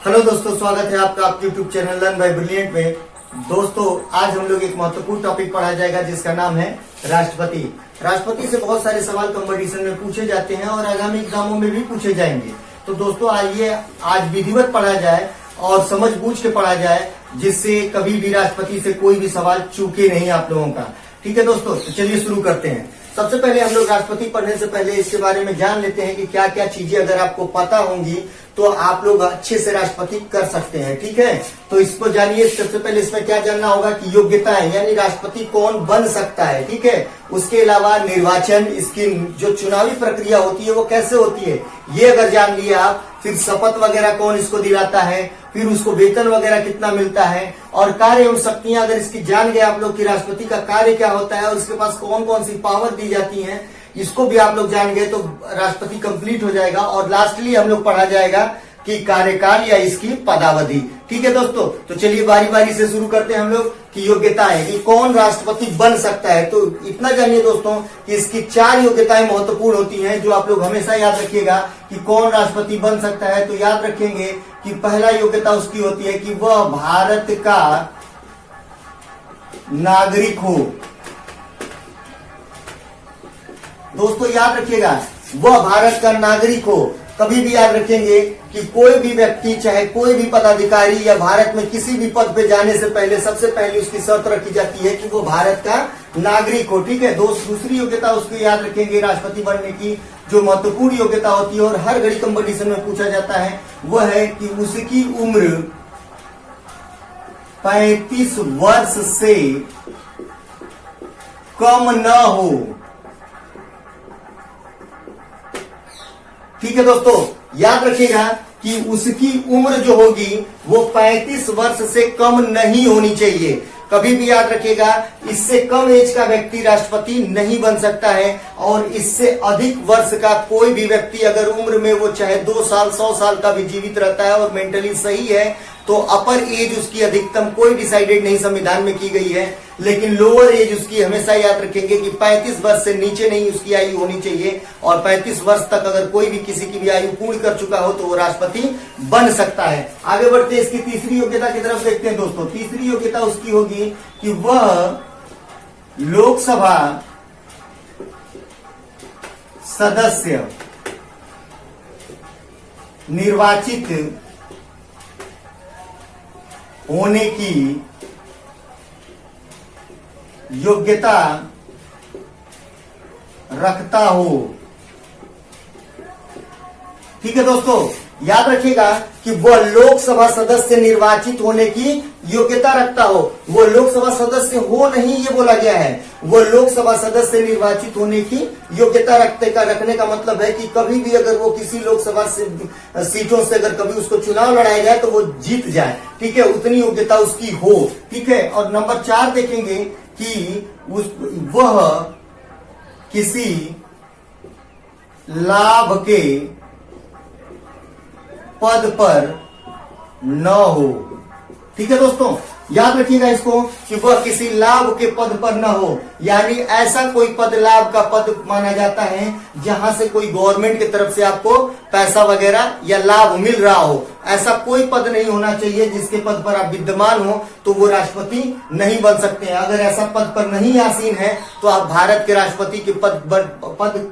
Hello दोस्तों, स्वागत है आपका आप YouTube channel learn by brilliant में। दोस्तों, आज हम लोग एक महत्वपूर्ण टॉपिक पढ़ाया जाएगा जिसका नाम है राष्ट्रपति। राष्ट्रपति से बहुत सारे सवाल कंपटीशन में पूछे जाते हैं और आगामी एग्जामों में भी पूछे जाएंगे। तो दोस्तों, आइए आज विधिवत पढ़ा जाए और समझ बूझ के पढ़ा जाए, जिससे कभी भी राष्ट्रपति से कोई भी सवाल चूके नहीं आप लोगों का। ठीक है दोस्तों, तो चलिए शुरू करते हैं। सबसे पहले हम लोग राष्ट्रपति पढ़ने से पहले इसके बारे में जान लेते हैं कि क्या क्या चीजें अगर आपको पता होंगी तो आप लोग अच्छे से राष्ट्रपति कर सकते हैं। ठीक है, तो इसको जानिए। सबसे पहले इसमें क्या जानना होगा कि योग्यता है, यानी राष्ट्रपति कौन बन सकता है। ठीक है, उसके अलावा निर्वाचन, इसकी जो चुनावी प्रक्रिया होती है वो कैसे होती है, ये अगर जान लिए आप। फिर शपथ वगैरह कौन इसको दिलाता है, फिर उसको वेतन वगैरह कितना मिलता है, और कार्य एवं शक्तियां अगर इसकी जान गए आप लोग कि राष्ट्रपति का कार्य क्या होता है और उसके पास कौन कौन सी पावर दी जाती है, इसको भी आप लोग जान गए तो राष्ट्रपति कंप्लीट हो जाएगा। और लास्टली हम लोग पढ़ा जाएगा कि कार्यकाल या इसकी पदावधि। ठीक है दोस्तों, तो चलिए बारी बारी से शुरू करते हैं हम लोग कि योग्यता है कि कौन राष्ट्रपति बन सकता है। तो इतना जानिए दोस्तों कि इसकी 4 योग्यताएं महत्वपूर्ण होती हैं जो आप लोग हमेशा याद रखिएगा कि कौन राष्ट्रपति बन सकता है। तो याद रखेंगे कि पहला योग्यता उसकी होती है कि वह भारत का नागरिक हो। दोस्तों याद रखिएगा, वह भारत का नागरिक हो। कभी भी याद रखेंगे कि कोई भी व्यक्ति, चाहे कोई भी पदाधिकारी या भारत में किसी भी पद पे जाने से पहले सबसे पहले उसकी शर्त रखी जाती है कि वो भारत का नागरिक हो। ठीक है, दूसरी योग्यता उसको याद रखेंगे राष्ट्रपति बनने की, जो महत्वपूर्ण योग्यता होती है और हर घड़ी कंपटीशन में पूछा जाता है, वह है कि उसकी उम्र 35 वर्ष से कम न हो। ठीक है दोस्तों, याद रखिएगा कि उसकी उम्र जो होगी वो 35 वर्ष से कम नहीं होनी चाहिए। कभी भी याद रखिएगा, इससे कम एज का व्यक्ति राष्ट्रपति नहीं बन सकता है, और इससे अधिक वर्ष का कोई भी व्यक्ति अगर उम्र में वो चाहे 2 साल 100 साल का भी जीवित रहता है और मेंटली सही है, तो अपर एज उसकी अधिकतम कोई डिसाइडेड नहीं संविधान में की गई है, लेकिन लोअर एज उसकी हमेशा याद रखेंगे कि 35 वर्ष से नीचे नहीं उसकी आयु होनी चाहिए। और 35 वर्ष तक अगर कोई भी किसी की भी आयु पूर्ण कर चुका हो तो वो राष्ट्रपति बन सकता है। आगे बढ़ते हैं, इसकी तीसरी योग्यता की तरफ देखते हैं दोस्तों। तीसरी योग्यता उसकी होगी कि वह लोकसभा सदस्य निर्वाचित होने की योग्यता रखता हो। ठीक है दोस्तों, याद रखिएगा कि वह लोकसभा सदस्य निर्वाचित होने की योग्यता रखता हो। वो लोकसभा सदस्य हो नहीं ये बोला गया है, वो लोकसभा सदस्य निर्वाचित होने की योग्यता रखने का मतलब है कि कभी भी अगर वो किसी लोकसभा से सीटों से अगर कभी उसको चुनाव लड़ाया जाए तो वो जीत जाए। ठीक है, उतनी योग्यता उसकी हो। ठीक है, और नंबर 4 देखेंगे कि वह किसी लाभ के पद पर न हो। ठीक है दोस्तों, याद रखिएगा इसको कि वह किसी लाभ के पद पर न हो, यानी ऐसा कोई पद लाभ का पद माना जाता है जहां से कोई गवर्नमेंट की तरफ से आपको पैसा वगैरह या लाभ मिल रहा हो। ऐसा कोई पद नहीं होना चाहिए जिसके पद पर आप विद्यमान हो तो वो राष्ट्रपति नहीं बन सकते हैं। अगर ऐसा पद पर नहीं आसीन है तो आप भारत के राष्ट्रपति के पद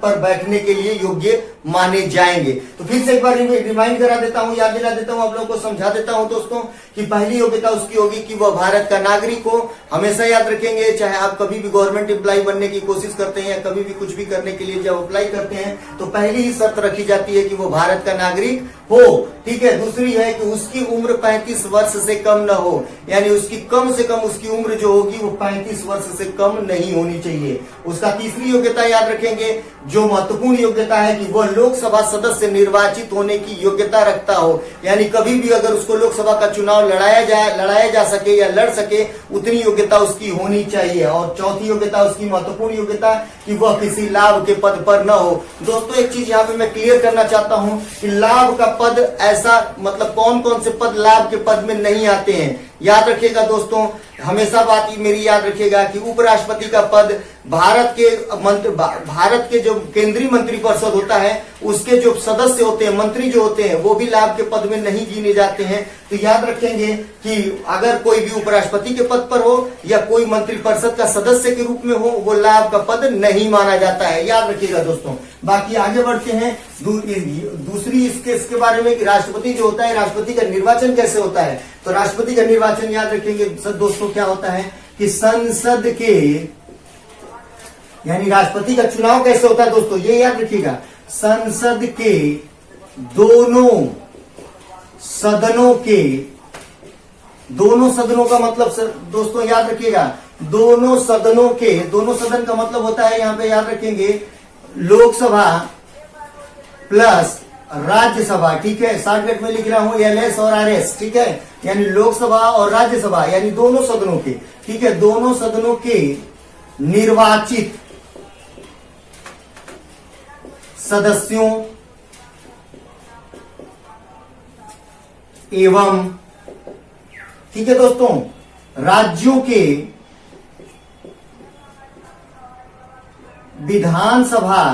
पर बैठने के लिए योग्य माने जाएंगे। तो फिर से एक बार रिमाइंड करा देता हूं, याद दिला देता हूं, आप लोगों को समझा देता हूं दोस्तों कि पहली योग्यता उसकी होगी कि वह भारत का नागरिक हो। हमेशा याद रखेंगे, चाहे आप कभी भी गवर्नमेंट एम्प्लॉय बनने की कोशिश करते हैं या कभी भी कुछ भी करने के लिए जब अप्लाई करते हैं तो पहली ही शर्त रखी जाती है कि वो भारत का नागरिक हो। ठीक है, दूसरी है कि उसकी उम्र 35 वर्ष से कम न हो, यानी उसकी कम से कम उसकी उम्र जो होगी वो 35 वर्ष से कम नहीं होनी चाहिए। उसका तीसरी योग्यता याद रखेंगे, जो महत्वपूर्ण योग्यता है कि वह लोकसभा सदस्य निर्वाचित होने की योग्यता रखता हो, यानी कभी भी अगर उसको लोकसभा का चुनाव लड़ाया जा सके या लड़ सके उतनी योग्यता उसकी होनी चाहिए। और चौथी योग्यता उसकी महत्वपूर्ण योग्यता कि वह किसी लाभ के पद पर न हो। दोस्तों एक चीज यहाँ पे मैं क्लियर करना चाहता हूँ कि लाभ का पद ऐसा मतलब कौन कौन से पद लाभ के पद में नहीं आते हैं, याद रखिएगा दोस्तों, हमेशा बात मेरी याद रखिएगा कि उपराष्ट्रपति का पद भारत के जो केंद्रीय मंत्रिपरिषद होता है उसके जो सदस्य होते हैं, मंत्री जो होते हैं, वो भी लाभ के पद में नहीं गिने जाते हैं। तो याद रखेंगे कि अगर कोई भी उपराष्ट्रपति के पद पर हो या कोई मंत्रिपरिषद का सदस्य के रूप में हो, वो लाभ का पद नहीं माना जाता है, याद रखिएगा दोस्तों। बाकी आगे बढ़ते हैं दूसरी इसके बारे में कि राष्ट्रपति जो होता है, राष्ट्रपति का निर्वाचन कैसे होता है। तो राष्ट्रपति का निर्वाचन याद रखेंगे दोस्तों क्या होता है कि संसद के यानी राष्ट्रपति का चुनाव कैसे होता है दोस्तों, ये याद रखिएगा। संसद के दोनों सदनों का मतलब दोस्तों याद रखिएगा, दोनों सदन का मतलब होता है, यहां पे याद रखेंगे, लोकसभा प्लस राज्यसभा, ठीक है। शॉर्टकट में लिख रहा हूं LS और RS, ठीक है, यानी लोकसभा और राज्यसभा, यानी दोनों सदनों के, ठीक है, दोनों सदनों के निर्वाचित सदस्यों एवं, ठीक है दोस्तों, राज्यों के विधानसभा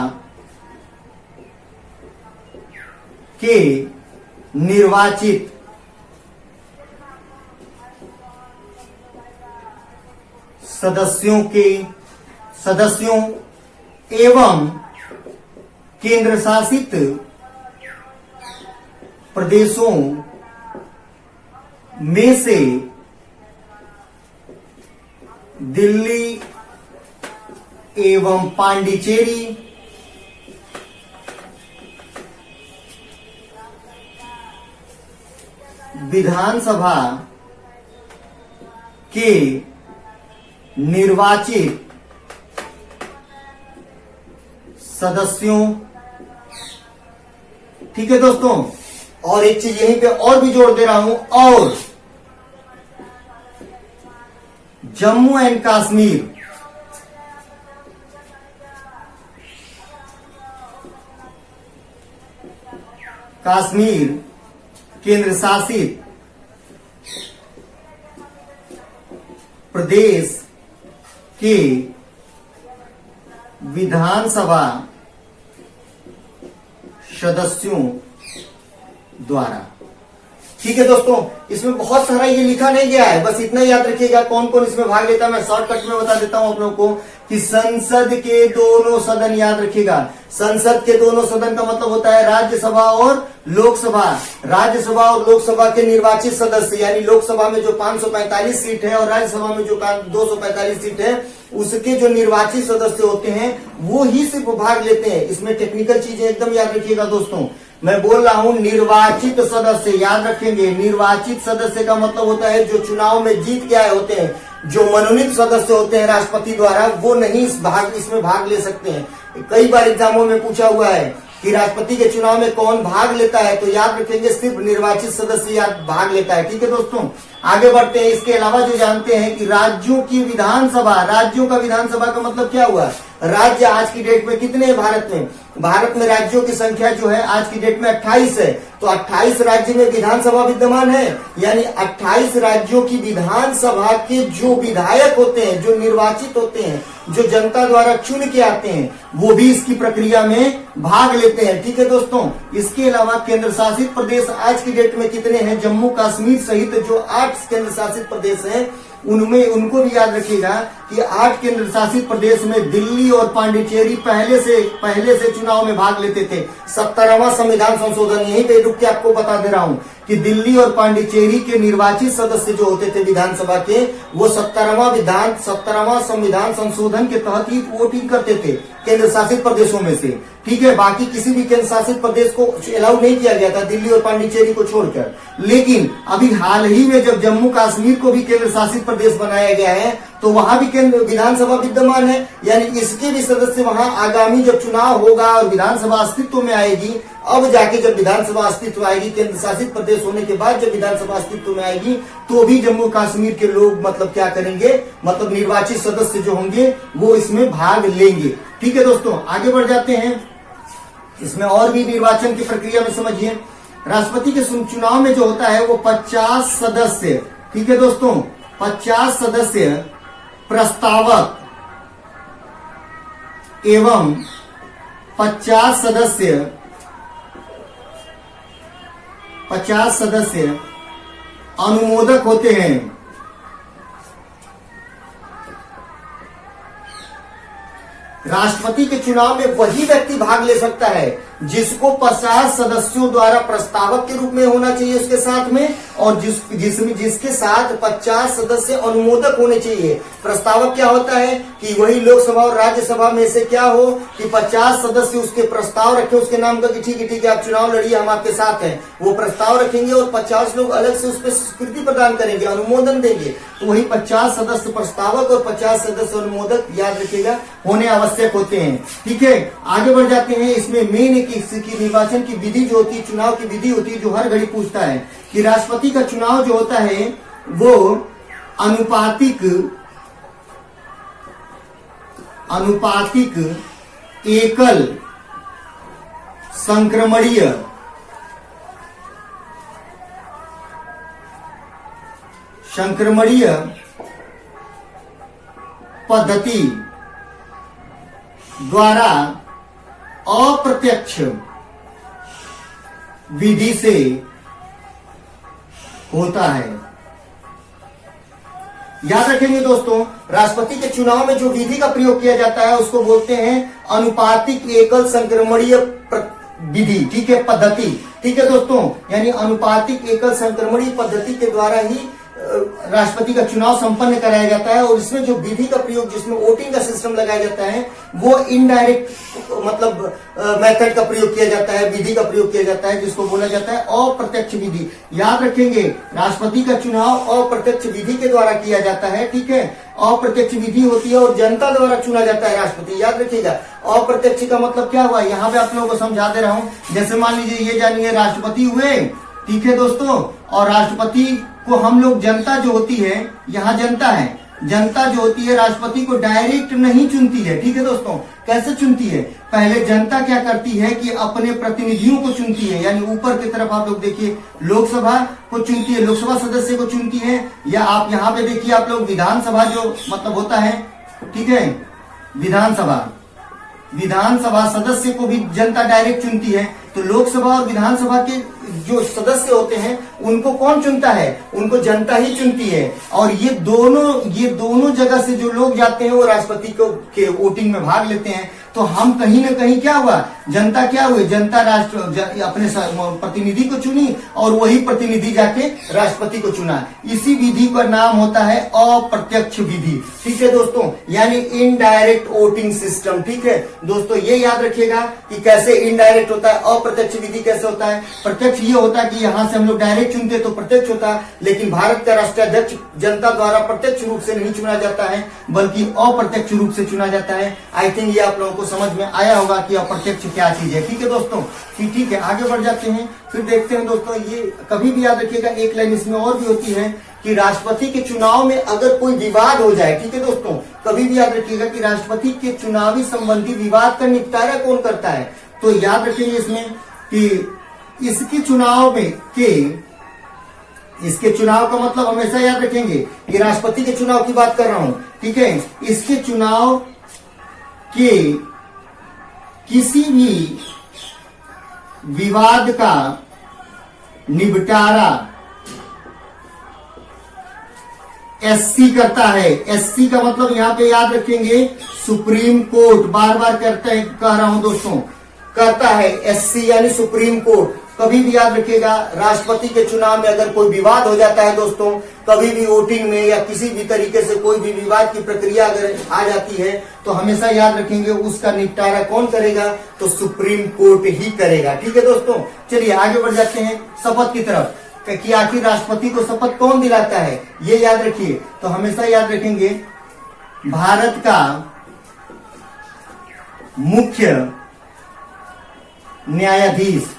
के निर्वाचित सदस्यों एवं केंद्र शासित प्रदेशों में से दिल्ली एवं पांडिचेरी विधानसभा के निर्वाचित सदस्यों, ठीक है दोस्तों। और एक चीज यहीं पे और भी जोड़ दे रहा हूं, और जम्मू एंड कश्मीर केंद्र शासित प्रदेश के विधानसभा सदस्यों द्वारा, ठीक है दोस्तों। इसमें बहुत सारा ये लिखा नहीं गया है, बस इतना याद रखिएगा कौन कौन इसमें भाग लेता है। मैं शॉर्टकट में बता देता हूं आप लोगों को कि संसद के दोनों सदन, याद रखिएगा, संसद के दोनों सदन का मतलब होता है राज्यसभा और लोकसभा। राज्यसभा और लोकसभा के निर्वाचित सदस्य, यानी लोकसभा में जो 545 सीट है और राज्यसभा में जो 245 सीट है, उसके जो निर्वाचित सदस्य होते हैं वो ही सिर्फ भाग लेते हैं। इसमें टेक्निकल चीजें एकदम याद रखिएगा दोस्तों। मैं बोल रहा हूं निर्वाचित सदस्य, याद रखेंगे, निर्वाचित सदस्य का मतलब होता है जो चुनाव में जीत के आए होते हैं। जो मनोनीत सदस्य होते हैं राष्ट्रपति द्वारा, वो नहीं इसमें भाग ले सकते हैं। कई बार एग्जामों में पूछा हुआ है कि राष्ट्रपति के चुनाव में कौन भाग लेता है, तो याद रखेंगे सिर्फ निर्वाचित सदस्य भाग लेता है, ठीक है दोस्तों। आगे बढ़ते हैं। इसके अलावा जो जानते हैं कि राज्यों की विधानसभा, राज्यों का विधानसभा का मतलब क्या हुआ। राज्य आज की डेट में कितने हैं भारत में? भारत में राज्यों की संख्या जो है आज की डेट में 28 है। तो 28 राज्य में विधानसभा विद्यमान है, यानी 28 राज्यों की विधानसभा के जो विधायक होते हैं, जो निर्वाचित होते हैं, जो जनता द्वारा चुन के आते हैं, वो भी इसकी प्रक्रिया में भाग लेते हैं, ठीक है दोस्तों। इसके अलावा केंद्र शासित प्रदेश आज की डेट में कितने हैं? जम्मू कश्मीर सहित जो 8 केंद्र शासित प्रदेश हैं, उनमें उनको भी याद रखिएगा कि 8 केंद्र शासित प्रदेश में दिल्ली और पांडिचेरी पहले से चुनाव में भाग लेते थे। 17वां संविधान संशोधन, यहीं पे रुक के आपको बता दे रहा हूं कि दिल्ली और पांडिचेरी के निर्वाचित सदस्य जो होते थे विधानसभा के, वो 17वां संविधान संशोधन के तहत ही वोटिंग करते थे केंद्र शासित प्रदेशों में से, ठीक है। बाकी किसी भी केंद्र शासित प्रदेश को अलाउ नहीं किया गया था, दिल्ली और पांडिचेरी को छोड़कर। लेकिन अभी हाल ही में जब जम्मू कश्मीर को भी केंद्र शासित प्रदेश बनाया गया है, तो वहां भी केंद्र विधानसभा विद्यमान है, यानी इसके भी सदस्य वहां आगामी जब चुनाव होगा और विधानसभा अस्तित्व में आएगी, अब जाके जब विधानसभा अस्तित्व आएगी, केंद्र शासित प्रदेश होने के बाद जब विधानसभा अस्तित्व में आएगी, तो भी जम्मू कश्मीर के लोग मतलब क्या करेंगे, मतलब निर्वाचित सदस्य जो होंगे वो इसमें भाग लेंगे, ठीक है दोस्तों। आगे बढ़ जाते हैं। इसमें और भी निर्वाचन की प्रक्रिया में समझिए। राष्ट्रपति के चुनाव में जो होता है वो 50 सदस्य, ठीक है दोस्तों, 50 सदस्य प्रस्तावक एवं 50 सदस्य अनुमोदक होते हैं। राष्ट्रपति के चुनाव में वही व्यक्ति भाग ले सकता है जिसको 50 सदस्यों द्वारा प्रस्तावक के रूप में होना चाहिए उसके साथ में, और जिसके साथ 50 सदस्य अनुमोदक होने चाहिए। प्रस्तावक क्या होता है कि वही लोकसभा और राज्यसभा में से क्या हो कि 50 सदस्य उसके प्रस्ताव रखे उसके नाम का कि ठीक है आप चुनाव लड़िए, हम आपके साथ हैं, वो प्रस्ताव रखेंगे और 50 लोग अलग से उस पर स्वीकृति प्रदान करेंगे, अनुमोदन देंगे। तो वही 50 सदस्य प्रस्तावक और 50 सदस्य अनुमोदक, याद रखिएगा, होने आवश्यक होते हैं। ठीक है, आगे बढ़ जाते हैं। इसमें मेन की निर्वाचन की विधि जो होती है, चुनाव की विधि होती है, जो हर घड़ी पूछता है कि राष्ट्रपति का चुनाव जो होता है वो अनुपातिक एकल संक्रमणीय पद्धति द्वारा अप्रत्यक्ष विधि से होता है। याद रखेंगे दोस्तों, राष्ट्रपति के चुनाव में जो विधि का प्रयोग किया जाता है उसको बोलते हैं अनुपातिक एकल संक्रमणीय विधि। ठीक है, पद्धति। ठीक है दोस्तों, यानी अनुपातिक एकल संक्रमणीय पद्धति के द्वारा ही राष्ट्रपति का चुनाव संपन्न कराया जाता है। और इसमें जो विधि का प्रयोग, जिसमें वोटिंग का सिस्टम लगाया जाता है, वो इनडायरेक्ट मतलब मेथड का प्रयोग किया जाता है, विधि का प्रयोग किया जाता है, जिसको बोला जाता है अप्रत्यक्ष विधि। याद रखेंगे, राष्ट्रपति का चुनाव अप्रत्यक्ष विधि के द्वारा किया जाता है। ठीक है, अप्रत्यक्ष विधि होती है और जनता द्वारा चुना जाता है राष्ट्रपति। याद रखिएगा, अप्रत्यक्ष का मतलब क्या हुआ, यहाँ पे आप लोगों को समझा दे रहा हूं। जैसे मान लीजिए ये जानिए राष्ट्रपति हुए, ठीक है दोस्तों, और राष्ट्रपति को हम लोग, जनता जो होती है, यहाँ जनता है, जनता जो होती है राष्ट्रपति को डायरेक्ट नहीं चुनती है। ठीक है दोस्तों, कैसे चुनती है? पहले जनता क्या करती है कि अपने प्रतिनिधियों को चुनती है, यानी ऊपर की तरफ आप लोग देखिए लोकसभा को चुनती है, लोकसभा सदस्य को चुनती है, या आप यहाँ पे देखिए आप लोग विधानसभा जो मतलब होता है, ठीक है, विधानसभा सदस्य को भी जनता डायरेक्ट चुनती है। तो लोकसभा और विधानसभा के जो सदस्य होते हैं उनको कौन चुनता है? उनको जनता ही चुनती है। और ये दोनों जगह से जो लोग जाते हैं वो राष्ट्रपति को के वोटिंग में भाग लेते हैं। तो हम कहीं ना कहीं क्या हुआ, जनता क्या हुई, जनता अपने प्रतिनिधि को चुनी और वही प्रतिनिधि जाके राष्ट्रपति को चुना। इसी विधि का नाम होता है अप्रत्यक्ष विधि। ठीक है दोस्तों, यानी इनडायरेक्ट वोटिंग सिस्टम। ठीक है दोस्तों, ये याद रखिएगा कि कैसे इनडायरेक्ट होता है, अप्रत्यक्ष विधि कैसे होता है। प्रत्यक्ष ये होता है कि यहाँ से हम लोग डायरेक्ट चुनते तो प्रत्यक्ष होता है, लेकिन भारत का राष्ट्राध्यक्ष जनता द्वारा प्रत्यक्ष रूप से नहीं चुना जाता है बल्कि अप्रत्यक्ष रूप से चुना जाता है। आई थिंक ये आप लोगों को समझ में आया होगा कि अप्रत्यक्ष क्या चीज है। ठीक है दोस्तों, ठीक है, आगे बढ़ जाते हैं, फिर देखते हैं दोस्तों। ये कभी भी याद रखिएगा, एक लाइन इसमें और भी होती है कि राष्ट्रपति के चुनाव में अगर कोई विवाद हो जाए, ठीक है दोस्तों, कभी भी याद रखिएगा कि राष्ट्रपति के चुनावी संबंधी विवाद का निपटारा कौन करता है। तो याद रखिए इसमें कि इसके चुनाव का मतलब हमेशा याद रखेंगे, ये राष्ट्रपति के चुनाव की बात कर रहा हूं। ठीक है, इसके चुनाव के किसी भी विवाद का निपटारा एससी करता है। एससी का मतलब यहाँ पे याद रखेंगे सुप्रीम कोर्ट, बार बार कह रहा हूं दोस्तों, करता है एससी यानी सुप्रीम कोर्ट। कभी भी याद रखिएगा, राष्ट्रपति के चुनाव में अगर कोई विवाद हो जाता है दोस्तों, कभी भी वोटिंग में या किसी भी तरीके से कोई भी विवाद की प्रक्रिया अगर आ जाती है तो हमेशा याद रखेंगे उसका निपटारा कौन करेगा, तो सुप्रीम कोर्ट ही करेगा। ठीक है दोस्तों, चलिए आगे बढ़ जाते हैं शपथ की तरफ कि आखिर राष्ट्रपति को शपथ कौन दिलाता है, ये याद रखिए। तो हमेशा याद रखेंगे भारत का मुख्य न्यायाधीश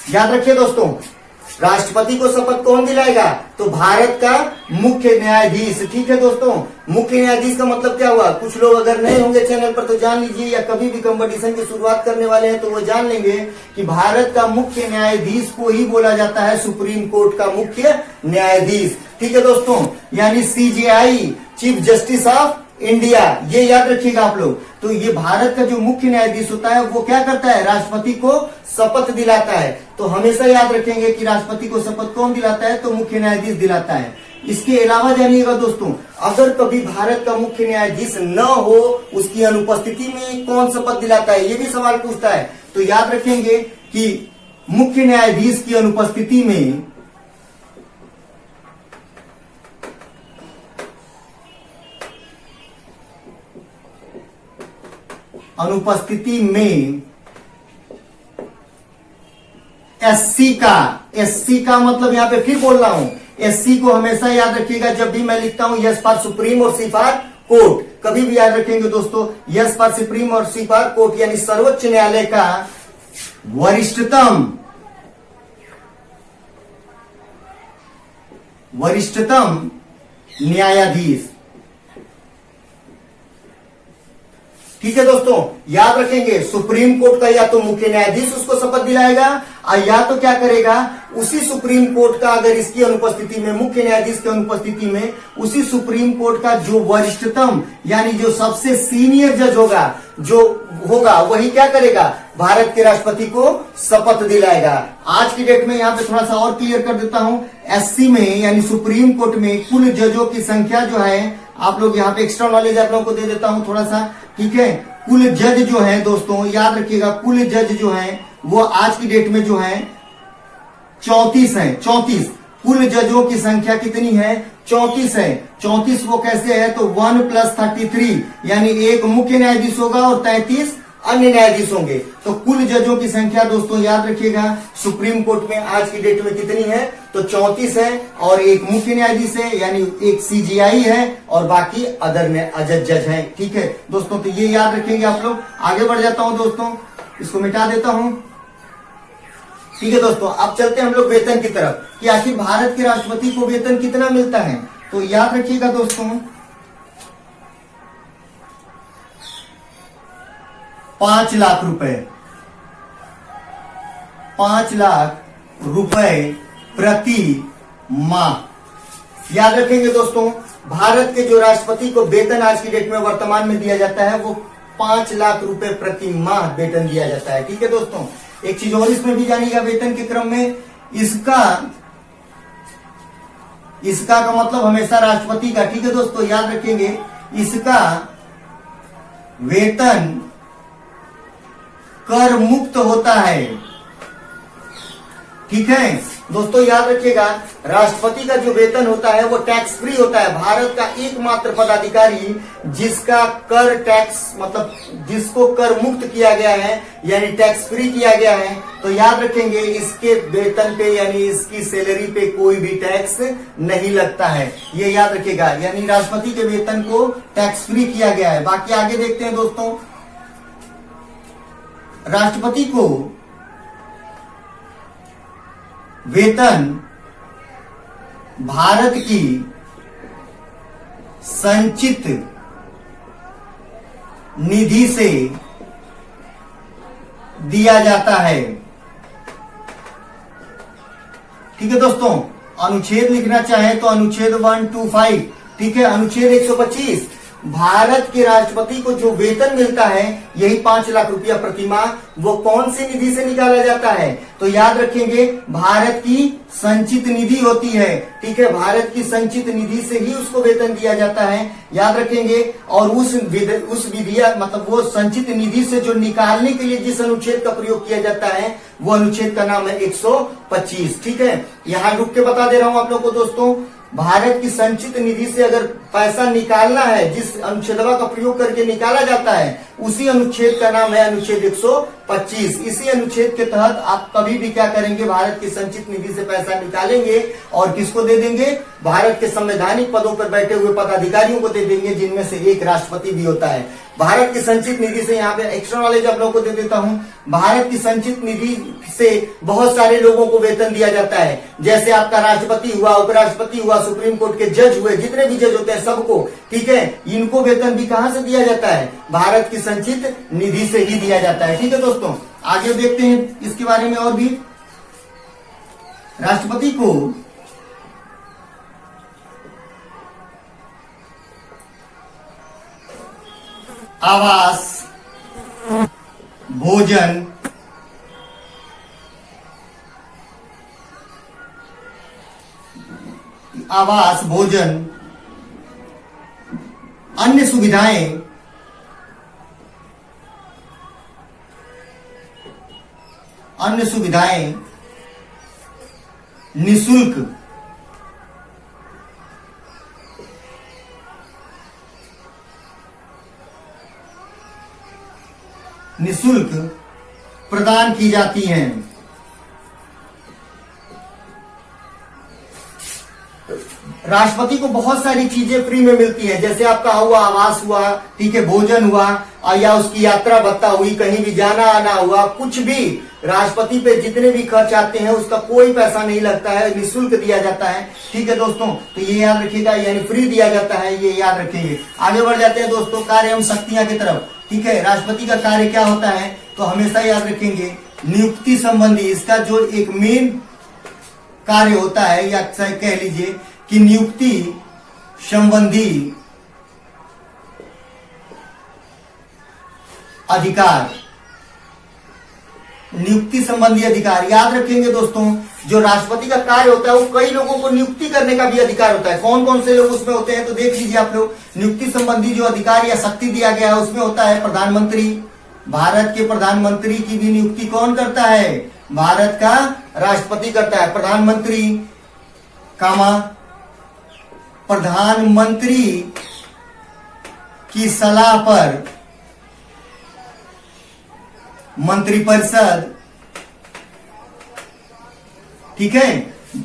याद रखिए दोस्तों, राष्ट्रपति को शपथ कौन दिलाएगा, तो भारत का मुख्य न्यायाधीश। ठीक है दोस्तों, मुख्य न्यायाधीश का मतलब क्या हुआ? कुछ लोग अगर नए होंगे चैनल पर तो जान लीजिए, या कभी भी कंपटीशन की शुरुआत करने वाले हैं तो वो जान लेंगे कि भारत का मुख्य न्यायाधीश को ही बोला जाता है सुप्रीम कोर्ट का मुख्य न्यायाधीश। ठीक है दोस्तों, यानी CJI, chief justice of India, ये याद रखिएगा आप लोग। तो ये भारत का जो मुख्य न्यायाधीश होता है वो क्या करता है? राष्ट्रपति को शपथ दिलाता है। तो हमेशा याद रखेंगे कि राष्ट्रपति को शपथ कौन दिलाता है? तो मुख्य न्यायाधीश दिलाता है। इसके अलावा जानिएगा दोस्तों, अगर कभी भारत का मुख्य न्यायाधीश न हो, उसकी अनुपस्थिति में कौन शपथ दिलाता है? ये भी सवाल पूछता है। तो याद रखेंगे कि मुख्य न्यायाधीश की अनुपस्थिति में SC का मतलब यहां पे फिर बोल रहा हूं, SC को हमेशा याद रखिएगा जब भी मैं लिखता हूं यस फॉर सुप्रीम और सी फॉर कोर्ट। कभी भी याद रखेंगे दोस्तों, यस फॉर सुप्रीम और सी फॉर कोर्ट, यानी सर्वोच्च न्यायालय का वरिष्ठतम न्यायाधीश। ठीक है दोस्तों, याद रखेंगे सुप्रीम कोर्ट का या तो मुख्य न्यायाधीश उसको शपथ दिलाएगा, और या तो क्या करेगा, उसी सुप्रीम कोर्ट का, अगर इसकी अनुपस्थिति में, मुख्य न्यायाधीश की अनुपस्थिति में, उसी सुप्रीम कोर्ट का जो वरिष्ठतम यानी जो सबसे सीनियर जज होगा वही क्या करेगा? भारत के राष्ट्रपति को शपथ दिलाएगा। आज की डेट में यहाँ पे थोड़ा सा और क्लियर कर देता हूं, SC में यानी सुप्रीम कोर्ट में कुल जजों की संख्या जो है, आप लोग यहाँ पे एक्स्ट्रा नॉलेज आप लोगों को दे देता हूं थोड़ा सा। ठीक है, कुल जज जो है दोस्तों, याद रखिएगा, कुल जज जो है वो आज की डेट में जो है 34 है। 34 कुल जजों की संख्या कितनी है? 34 है। 34 वो कैसे है? तो 1 + 33 यानी एक मुख्य न्यायाधीश होगा और 33 अन्य न्यायाधीश होंगे। तो कुल जजों की संख्या दोस्तों याद रखिएगा सुप्रीम कोर्ट में आज की डेट में कितनी है? तो 34 है, और एक मुख्य न्यायाधीश है यानी एक CJI है, और बाकी अदर जज हैं। ठीक है दोस्तों, तो ये याद रखेंगे आप लोग। आगे बढ़ जाता हूं दोस्तों, इसको मिटा देता हूं। ठीक है दोस्तों, अब चलते हैं हम लोग वेतन की तरफ कि आखिर भारत के राष्ट्रपति को वेतन कितना मिलता है। तो याद रखिएगा दोस्तों, 5 लाख रुपए, 5 लाख रुपए प्रति माह। याद रखेंगे दोस्तों, भारत के जो राष्ट्रपति को वेतन आज की डेट में वर्तमान में दिया जाता है वो 5 लाख रुपए प्रति माह वेतन दिया जाता है। ठीक है दोस्तों, एक चीज और इसमें भी जानिएगा वेतन के क्रम में, इसका का मतलब हमेशा राष्ट्रपति का। ठीक है दोस्तों, याद रखेंगे इसका वेतन कर मुक्त होता है। ठीक है दोस्तों, याद रखिएगा राष्ट्रपति का जो वेतन होता है वो टैक्स फ्री होता है। भारत का एकमात्र पदाधिकारी जिसका कर टैक्स मतलब जिसको कर मुक्त किया गया है यानी टैक्स फ्री किया गया है। तो याद रखेंगे इसके वेतन पे यानी इसकी सैलरी पे कोई भी टैक्स नहीं लगता है, ये याद रखिएगा। यानी राष्ट्रपति के वेतन को टैक्स फ्री किया गया है। बाकी आगे देखते हैं दोस्तों, राष्ट्रपति को वेतन भारत की संचित निधि से दिया जाता है। ठीक है दोस्तों, अनुच्छेद लिखना चाहे तो अनुच्छेद 125, ठीक है, अनुच्छेद 125, भारत के राष्ट्रपति को जो वेतन मिलता है यही 5 लाख रुपया प्रति माह, वो कौन सी निधि से निकाला जाता है? तो याद रखेंगे भारत की संचित निधि होती है। ठीक है, भारत की संचित निधि से ही उसको वेतन दिया जाता है, याद रखेंगे। और उस विधिया मतलब वो संचित निधि से जो निकालने के लिए जिस अनुच्छेद का प्रयोग किया जाता है वो अनुच्छेद का नाम है 125। ठीक है, यहां रुक के बता दे रहा हूं आप लोग को दोस्तों, भारत की संचित निधि से अगर पैसा निकालना है, जिस अनुच्छेदवा का प्रयोग करके निकाला जाता है उसी अनुच्छेद का नाम है अनुच्छेद 125। इसी अनुच्छेद के तहत आप कभी भी क्या करेंगे, भारत की संचित निधि से पैसा निकालेंगे और किसको दे देंगे, भारत के संवैधानिक पदों पर बैठे हुए पदाधिकारियों को दे देंगे, जिनमें से एक राष्ट्रपति भी होता है। भारत की संचित निधि से, यहाँ पे एक्स्ट्रा नॉलेज आप लोगों को दे देता हूं, भारत की संचित निधि से बहुत सारे लोगों को वेतन दिया जाता है। जैसे आपका राष्ट्रपति हुआ, उपराष्ट्रपति हुआ, सुप्रीम कोर्ट के जज हुए, जितने भी जज होते हैं सबको, ठीक है, इनको वेतन भी कहां से दिया जाता है, भारत की संचित निधि से ही दिया जाता है। ठीक है दोस्तों, आगे देखते हैं इसके बारे में और भी। राष्ट्रपति को आवास, भोजन, अन्य सुविधाएं निःशुल्क प्रदान की जाती हैं। राष्ट्रपति को बहुत सारी चीजें फ्री में मिलती हैं, जैसे आपका हुआ आवास हुआ, ठीक है, भोजन हुआ, या उसकी यात्रा भत्ता हुई, कहीं भी जाना आना हुआ, कुछ भी राष्ट्रपति पे जितने भी खर्च आते हैं उसका कोई पैसा नहीं लगता है, निःशुल्क दिया जाता है। ठीक है दोस्तों, तो ये याद रखिएगा, यानी फ्री दिया जाता है, ये याद रखेंगे। आगे बढ़ जाते हैं दोस्तों कार्य एवं शक्तियां की तरफ। ठीक है, राष्ट्रपति का कार्य क्या होता है, तो हमेशा याद रखेंगे नियुक्ति संबंधी, इसका जो एक मेन कार्य होता है, या कह लीजिए कि नियुक्ति संबंधी अधिकार, नियुक्ति संबंधी अधिकार याद रखेंगे दोस्तों। जो राष्ट्रपति का कार्य होता है वो कई लोगों को नियुक्ति करने का भी अधिकार होता है। कौन कौन से लोग उसमें होते हैं, तो देख लीजिए आप लोग। नियुक्ति संबंधी जो अधिकार या शक्ति दिया गया है उसमें होता है प्रधानमंत्री। भारत के प्रधानमंत्री की भी नियुक्ति कौन करता है, भारत का राष्ट्रपति करता है। प्रधानमंत्री प्रधानमंत्री की सलाह पर मंत्रिपरिषद, ठीक है,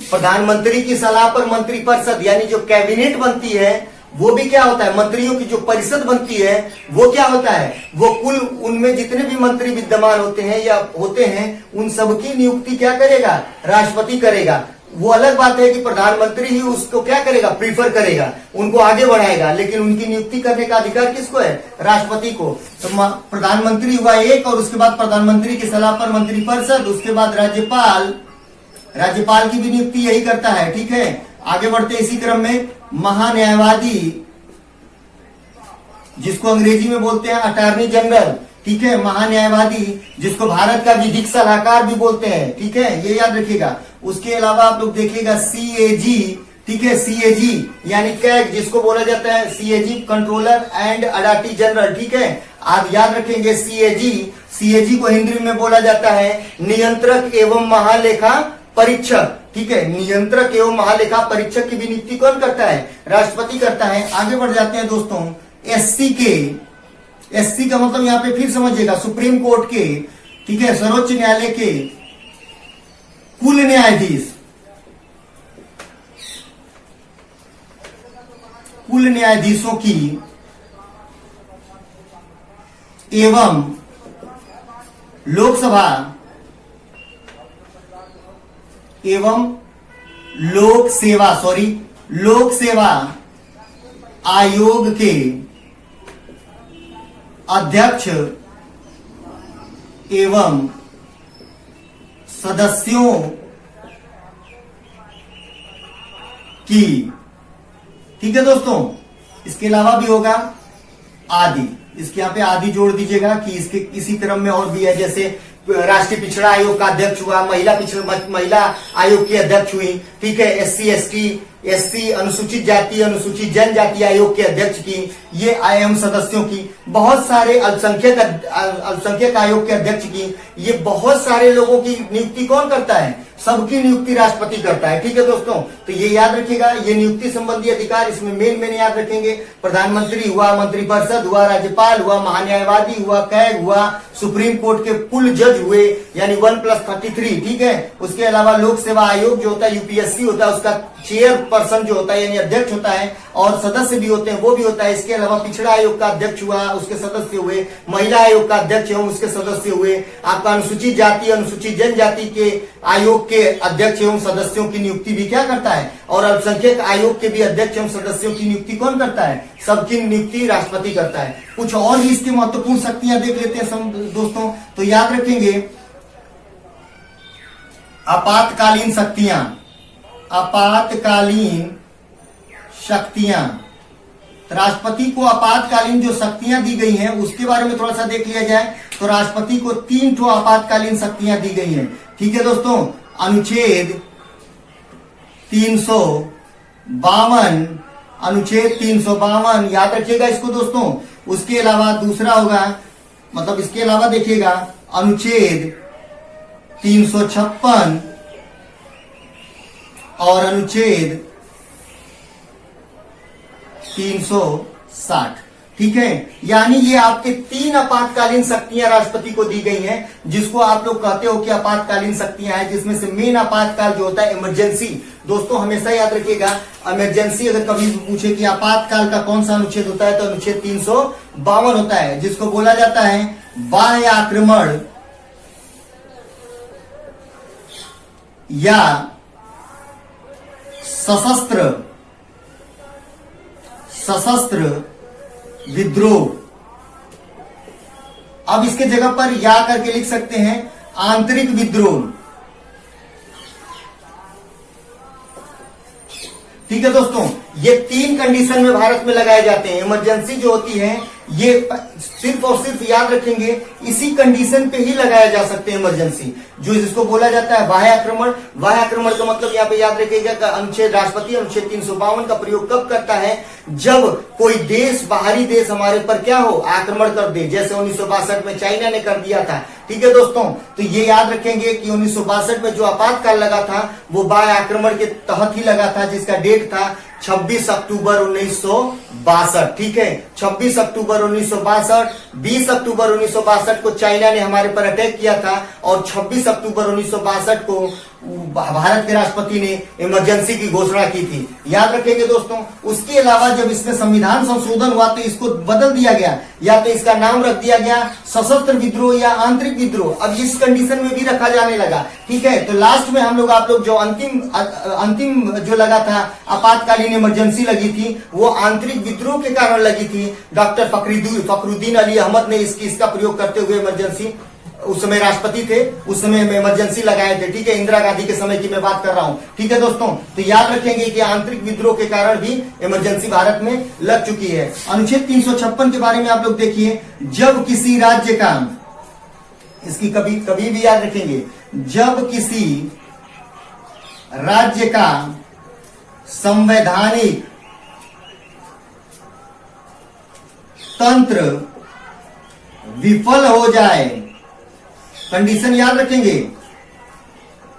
प्रधानमंत्री की सलाह पर मंत्रिपरिषद यानी जो कैबिनेट बनती है वो भी क्या होता है, मंत्रियों की जो परिषद बनती है वो क्या होता है, वो कुल उनमें जितने भी मंत्री विद्यमान होते हैं या होते हैं उन सबकी नियुक्ति क्या करेगा, राष्ट्रपति करेगा। वो अलग बात है कि प्रधानमंत्री ही उसको क्या करेगा, प्रीफर करेगा, उनको आगे बढ़ाएगा, लेकिन उनकी नियुक्ति करने का अधिकार किसको है, राष्ट्रपति को। तो प्रधानमंत्री हुआ एक, और उसके बाद प्रधानमंत्री की सलाह पर मंत्रिपरिषद, उसके बाद राज्यपाल की भी नियुक्ति यही करता है। ठीक है, आगे बढ़ते इसी क्रम में महान्यायवादी, जिसको अंग्रेजी में बोलते हैं अटॉर्नी जनरल, ठीक है, महान्यायवादी, जिसको भारत का विधिक सलाहकार भी बोलते हैं। ठीक है, ये याद रखिएगा। उसके अलावा आप लोग देखिएगा सीएजी, ठीक है, सीएजी यानी कैग, जिसको बोला जाता है सीएजी कंट्रोलर एंड अडॉर्नी जनरल। ठीक है, आप याद रखेंगे सीएजी को हिंदी में बोला जाता है नियंत्रक एवं महालेखा परीक्षक। ठीक है, नियंत्रक एवं महालेखा परीक्षक की भी नियुक्ति कौन करता है, राष्ट्रपति करता है। आगे बढ़ जाते हैं दोस्तों एससी का मतलब यहाँ पे फिर समझिएगा सुप्रीम कोर्ट के, ठीक है, सर्वोच्च न्यायालय के कुल न्यायाधीशों की एवं लोक सेवा आयोग के अध्यक्ष एवं सदस्यों की, ठीक है दोस्तों। इसके अलावा भी होगा आदि, इसके यहाँ पे आदि जोड़ दीजिएगा कि इसके इसी क्रम में और भी है, जैसे राष्ट्रीय पिछड़ा आयोग का अध्यक्ष हुआ, महिला आयोग की अध्यक्ष हुई, ठीक है, SC ST एससी अनुसूचित जाति अनुसूचित जनजाति आयोग के अध्यक्ष की, ये आईएम सदस्यों की, बहुत सारे अल्पसंख्यक आयोग के अध्यक्ष की, ये बहुत सारे लोगों की नियुक्ति कौन करता है? सबकी नियुक्ति राष्ट्रपति करता है। ठीक है दोस्तों, तो ये याद रखिएगा, ये नियुक्ति संबंधी अधिकार इसमें मेन याद रखेंगे। प्रधानमंत्री हुआ, मंत्रिपरिषद हुआ, राज्यपाल हुआ, महान्यायवादी हुआ, कैग हुआ, सुप्रीम कोर्ट के फुल जज हुए यानी 1+33। ठीक है, उसके अलावा लोक सेवा आयोग जो होता है यूपीएससी होता है, उसका चेयरपर्सन जो होता है यानी अध्यक्ष होता है, और सदस्य भी होते हैं, वो भी होता है। इसके अलावा पिछड़ा आयोग का अध्यक्ष हुआ, उसके सदस्य हुए, महिला आयोग का अध्यक्ष एवं उसके सदस्य हुए, आपका अनुसूचित जाति अनुसूचित जनजाति के आयोग के अध्यक्ष एवं सदस्यों की नियुक्ति भी क्या करता है, और अल्पसंख्यक आयोग के भी अध्यक्ष एवं सदस्यों की नियुक्ति कौन करता है? सबकी नियुक्ति राष्ट्रपति करता है। कुछ और भी इसकी महत्वपूर्ण शक्तियां देख लेते हैं दोस्तों, तो याद रखेंगे आपातकालीन शक्तियां, आपातकालीन शक्तियां, राष्ट्रपति को आपातकालीन जो शक्तियां दी गई हैं उसके बारे में थोड़ा सा देख लिया जाए। तो राष्ट्रपति को 3 ठो आपातकालीन शक्तियां दी गई हैं। ठीक है दोस्तों, अनुच्छेद 352, अनुच्छेद 352 याद रखिएगा इसको दोस्तों। उसके अलावा दूसरा होगा, मतलब इसके अलावा देखिएगा अनुच्छेद 356 और अनुच्छेद 360। ठीक है, यानी ये आपके 3 आपातकालीन शक्तियां राष्ट्रपति को दी गई हैं, जिसको आप लोग कहते हो कि आपातकालीन शक्तियां हैं, जिसमें से मेन आपातकाल जो होता है इमरजेंसी। दोस्तों हमेशा याद रखिएगा, इमरजेंसी अगर कभी भी पूछे कि आपातकाल का कौन सा अनुच्छेद होता है, तो अनुच्छेद 352 होता है, जिसको बोला जाता है बाह्य आक्रमण या सशस्त्र विद्रोह। अब इसके जगह पर या करके लिख सकते हैं आंतरिक विद्रोह। ठीक है दोस्तों, ये 3 कंडीशन में भारत में लगाए जाते हैं। इमरजेंसी जो होती है ये सिर्फ और सिर्फ याद रखेंगे इसी कंडीशन पे ही लगाया जा सकते हैं इमरजेंसी, जो जिसको बोला जाता है बाह्य आक्रमण। बाह्य आक्रमण का मतलब यहाँ पे याद रखिएगा, अनुच्छेद राष्ट्रपति अनुच्छेद 352 का प्रयोग कब करता है? जब कोई देश, बाहरी देश हमारे पर क्या हो, आक्रमण कर दे, जैसे 1962 में चाइना ने कर दिया था। ठीक है दोस्तों, तो ये याद रखेंगे कि 1962 में जो आपातकाल लगा था वो बाह्य आक्रमण के तहत ही लगा था, जिसका डेट था 26 अक्टूबर 1962। ठीक है, 26 अक्टूबर 1962, 20 अक्टूबर 1962 को चाइना ने हमारे पर अटैक किया था, और 26 अक्टूबर 1962 को भारत के राष्ट्रपति ने इमरजेंसी की घोषणा की थी। याद रखेंगे दोस्तों। उसके अलावा जब इसमें संविधान संशोधन हुआ तो इसको बदल दिया गया, या तो इसका नाम रख दिया गया सशस्त्र विद्रोह या आंतरिक विद्रोह। अब इस कंडीशन में भी रखा जाने लगा। ठीक है, तो लास्ट में हम लोग आप लोग जो अंतिम जो लगा था आपातकालीन इमरजेंसी लगी थी, वो आंतरिक विद्रोह के कारण लगी थी। डॉक्टर फखरुद्दीन अली अहमद ने इसका प्रयोग करते हुए इमरजेंसी, उस समय राष्ट्रपति थे, उस समय में इमरजेंसी लगाए थे। ठीक है, इंदिरा गांधी के समय की मैं बात कर रहा हूं। ठीक है दोस्तों, तो याद रखेंगे कि आंतरिक विद्रोह के कारण भी इमरजेंसी भारत में लग चुकी है। अनुच्छेद 356 के बारे में आप लोग देखिए, जब किसी राज्य का, इसकी कभी भी याद रखेंगे, जब किसी राज्य का संवैधानिक तंत्र विफल हो जाए, कंडीशन याद रखेंगे,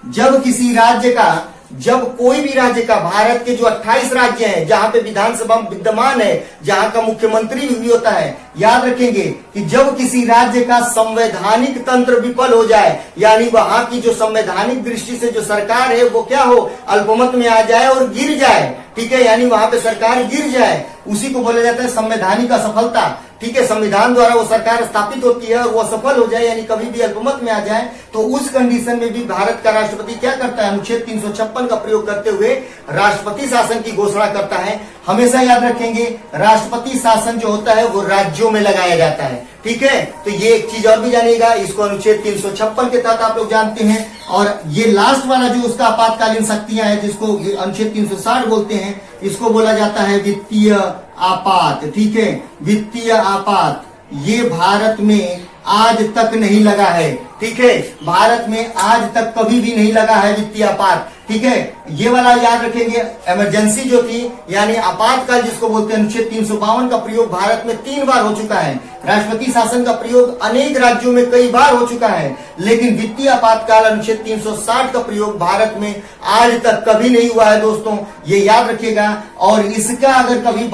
जब किसी राज्य का, जब कोई भी राज्य का, भारत के जो 28 राज्य हैं जहां पे विधानसभा विद्यमान है, जहां का मुख्यमंत्री भी होता है, याद रखेंगे कि जब किसी राज्य का संवैधानिक तंत्र विफल हो जाए, यानी वहां की जो संवैधानिक दृष्टि से जो सरकार है वो क्या हो, अल्पमत में आ जाए और गिर जाए। ठीक है, यानी वहां पे सरकार गिर जाए, उसी को बोला जाता है संवैधानिक असफलता। ठीक है, संविधान द्वारा वो सरकार स्थापित होती है और वो असफल हो जाए, यानी कभी भी अल्पमत में आ जाए, तो उस कंडीशन में भी भारत का राष्ट्रपति क्या करता है, अनुच्छेद 356 का प्रयोग करते हुए राष्ट्रपति शासन की घोषणा करता है। हमेशा याद रखेंगे, राष्ट्रपति शासन जो होता है वो राज्यों में लगाया जाता है। ठीक है, तो ये एक चीज और भी जानिएगा, इसको अनुच्छेद 356 के तहत आप लोग जानते हैं। और ये लास्ट वाला जो उसका आपातकालीन शक्तियां हैं, जिसको अनुच्छेद 360 बोलते हैं, इसको बोला जाता है वित्तीय आपात। ठीक है, वित्तीय आपात, ये भारत में आज तक नहीं लगा है। ठीक है, भारत में आज तक कभी भी नहीं लगा है वित्तीय आपात। ठीक है, ये वाला याद रखेंगे। इमरजेंसी जो थी यानी आपातकाल जिसको बोलते हैं, अनुच्छेद 352 का प्रयोग भारत में 3 बार हो चुका है। राष्ट्रपति शासन का प्रयोग अनेक राज्यों में कई बार हो चुका है, लेकिन वित्तीय आपातकाल अनुच्छेद 360 का प्रयोग भारत में आज तक कभी नहीं हुआ है दोस्तों, ये याद रखिएगा। और इसका अगर कभी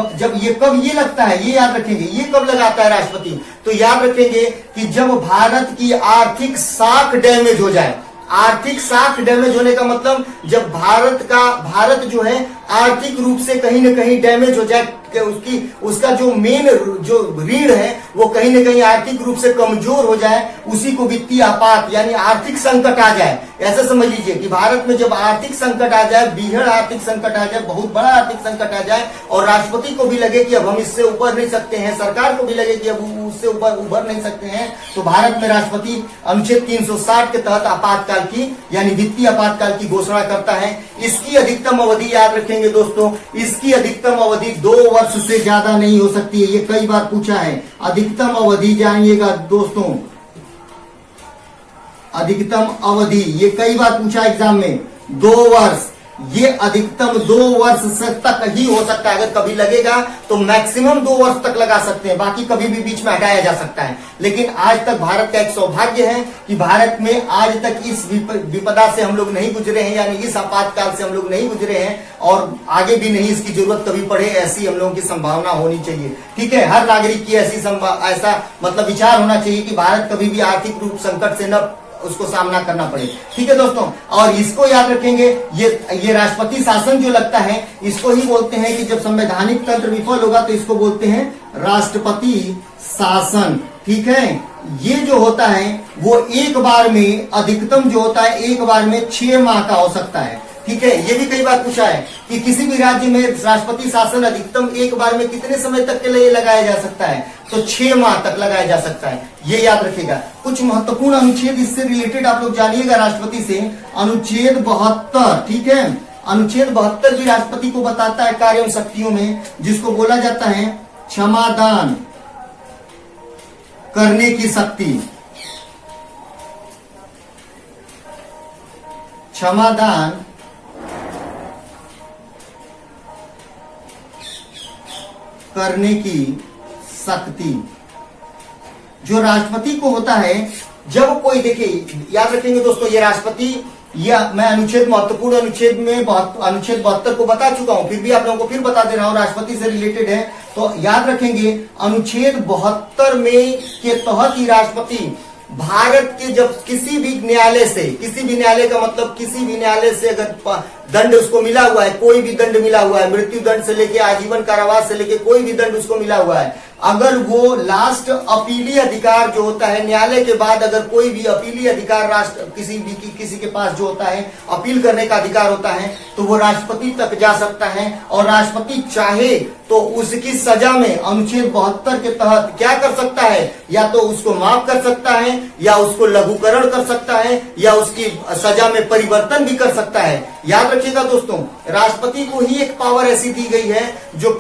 कब ये लगता है, ये याद रखेंगे, ये कब लगाता है राष्ट्रपति, तो याद रखेंगे कि जब भारत की आर्थिक साख डैमेज हो जाए। आर्थिक साख डैमेज होने का मतलब जब भारत जो है आर्थिक रूप से कहीं न कहीं डैमेज हो जाए, उसका जो मेन जो ऋण है वो कहीं न कहीं आर्थिक रूप से कमजोर हो जाए, उसी को वित्तीय आपात यानी आर्थिक संकट आ जाए। ऐसा समझ लीजिए कि भारत में जब आर्थिक संकट आ जाए, बीहड़ आर्थिक संकट आ जाए, बहुत बड़ा आर्थिक संकट आ जाए और राष्ट्रपति को भी लगे कि अब हम इससे उबर नहीं सकते हैं, सरकार को भी लगे कि अब उससे उबर नहीं सकते हैं, तो भारत में राष्ट्रपति अनुच्छेद 360 के तहत आपातकाल की यानी वित्तीय आपातकाल की घोषणा करता है। इसकी अधिकतम अवधि याद रखेंगे दोस्तों, इसकी अधिकतम अवधि 2 वर्ष से ज्यादा नहीं हो सकती है। ये कई बार पूछा है। अधिकतम अवधि जानिएगा दोस्तों, अधिकतम अवधि ये कई बार पूछा एग्जाम में, 2 वर्ष। ये अधिकतम 2 वर्ष से तक ही हो सकता है। अगर कभी लगेगा तो मैक्सिमम 2 वर्ष तक लगा सकते हैं, बाकी कभी भी बीच में हटाया जा सकता है। लेकिन आज तक भारत का एक सौभाग्य है कि भारत में आज तक इस विपदा से हम लोग नहीं गुजरे हैं, यानी इस आपातकाल से हम लोग नहीं गुजरे हैं और आगे भी नहीं इसकी जरूरत कभी पड़े, ऐसी हम लोगों की संभावना होनी चाहिए। ठीक है, हर नागरिक की ऐसा मतलब विचार होना चाहिए कि भारत कभी भी आर्थिक रूप संकट से न उसको सामना करना पड़े। ठीक है दोस्तों, और इसको याद रखेंगे, ये राष्ट्रपति शासन जो लगता है इसको ही बोलते हैं कि जब संवैधानिक तंत्र विफल होगा तो इसको बोलते हैं राष्ट्रपति शासन। ठीक है, ये जो होता है वो एक बार में अधिकतम जो होता है 1 बार में 6 माह का हो सकता है। ठीक है, ये भी कई बार पूछा है कि किसी भी राज्य में राष्ट्रपति शासन अधिकतम 1 बार में कितने समय तक के लिए लगाया जा सकता है, तो 6 माह तक लगाया जा सकता है। ये याद रखिएगा। कुछ महत्वपूर्ण अनुच्छेद इससे रिलेटेड आप लोग जानिएगा राष्ट्रपति से। अनुच्छेद 72, ठीक है, अनुच्छेद 72 भी राष्ट्रपति को बताता है कार्य एवं शक्तियों में, जिसको बोला जाता है क्षमादान करने की शक्ति। क्षमादान करने की शक्ति जो राष्ट्रपति को होता है। जब कोई, देखिए याद रखेंगे दोस्तों, ये राष्ट्रपति या मैं अनुच्छेद महत्वपूर्ण अनुच्छेद में अनुच्छेद 72 को बता चुका हूं, फिर भी आप लोगों को फिर बता दे रहा हूं, राष्ट्रपति से रिलेटेड है। तो याद रखेंगे अनुच्छेद 72 में के तहत ही राष्ट्रपति भारत के जब किसी भी न्यायालय का मतलब किसी भी न्यायालय से अगर दंड उसको मिला हुआ है, कोई भी दंड मिला हुआ है, मृत्यु दंड से लेके आजीवन कारावास से लेके कोई भी दंड उसको मिला हुआ है, अगर वो लास्ट अपीली अधिकार जो होता है न्यायालय के बाद, अगर कोई भी अपीली अधिकार राष्ट्र किसी के पास जो होता है अपील करने का अधिकार होता है, तो वो राष्ट्रपति तक जा सकता है। और राष्ट्रपति चाहे तो उसकी सजा में अनुच्छेद 72 के तहत क्या कर सकता है, या तो उसको माफ कर सकता है, या उसको लघुकरण कर सकता है, या उसकी सजा में परिवर्तन भी कर सकता है। याद रखिएगा दोस्तों, राष्ट्रपति को ही एक पावर ऐसी दी गई है जो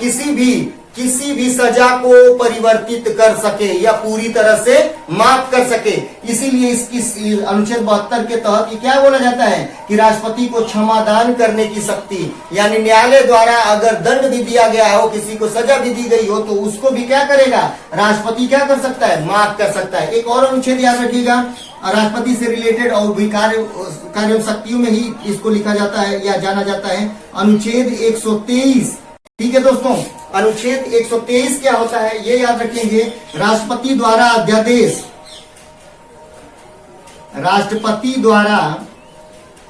किसी भी सजा को परिवर्तित कर सके या पूरी तरह से माफ कर सके। इसीलिए इसकी अनुच्छेद 72 के तहत क्या बोला जाता है कि राष्ट्रपति को क्षमादान करने की शक्ति, यानी न्यायालय द्वारा अगर दंड भी दिया गया हो, किसी को सजा भी दी गई हो, तो उसको भी क्या करेगा राष्ट्रपति, क्या कर सकता है, माफ कर सकता है। एक और अनुच्छेद याद रखिएगा राष्ट्रपति से रिलेटेड और भी कार्य शक्तियों में ही इसको लिखा जाता है या जाना जाता है, अनुच्छेद 123। ठीक है दोस्तों, अनुच्छेद 123 क्या होता है ये याद रखेंगे। राष्ट्रपति द्वारा